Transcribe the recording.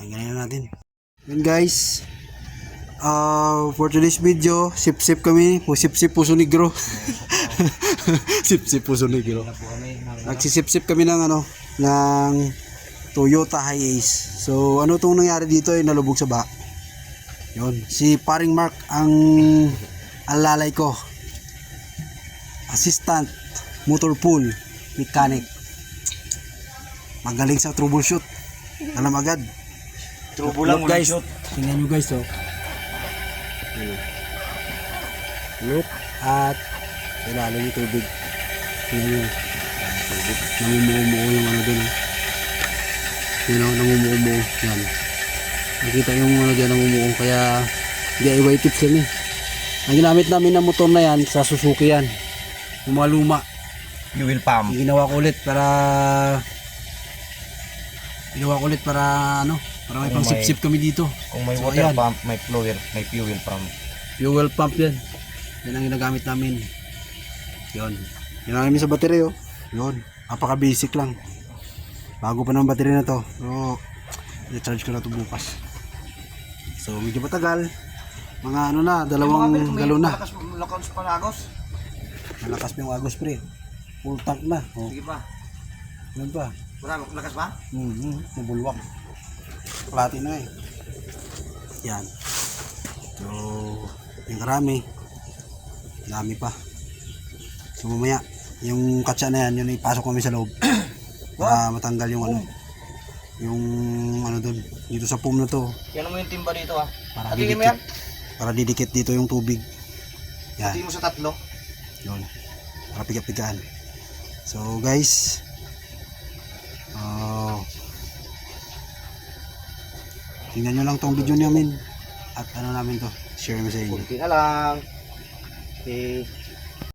Tingnan natin. Yun guys. For today's video, sip-sip kami. Sip-sip Puso Negro. Sip-sip Puso Negro. Nagsisip-sip kami ng ng Toyota Hiace. So ano tong nangyari dito ay nalubog sa baha. Yun, si Paring Mark ang alalay ko. Assistant motor pool mechanic. Magaling sa troubleshoot. Alam agad. Trouble lang guys. shoot. Tingnan nyo guys, oh. Look at ilalim yung tubig. Tingnan nyo. Tubig. Namumuo yung dun. Yun o, namumuo. Yan. Nakita yung dyan namumuo. Kaya DIY tips kami. Ang ginamit namin na motor na yan, sa Suzuki yan. Yung mga luma. Fuel pump. Ginawa ko ulit para para may pang sip-sip kami dito. Kung may So, water ayan. pump, may fuel pump. Fuel pump yan. Yan ang ginagamit namin. Yun. Yan namin sa battery, oh. Yun. Napaka basic lang. Bago pa ng battery na to. So, i-charge ko na to bukas. So, medyo matagal. Mga dalawang galon na. Malakas pa agos. Malakas pa yung agos, pre. Full tank na. Oh. Sige pa. Yan pa. Wala, malakas pa? Nabulwak. Plati na eh. Yan. So, yung karami. Dami pa. So, mamaya, yung katsa na yan, yun ipasok kami sa loob. Para matanggal yung yung dun. Dito sa foam na to. Yan mo yung timba dito ah. Para Hatiin mo didikit. yan? Para didikit dito yung tubig. Yan. Hatiin mo sa tatlo. Yun. Para piga-pigaan. So, guys. Tingnan nyo lang tong video namin. At namin to. Share mo sa inyo. Kunti na lang. Okay.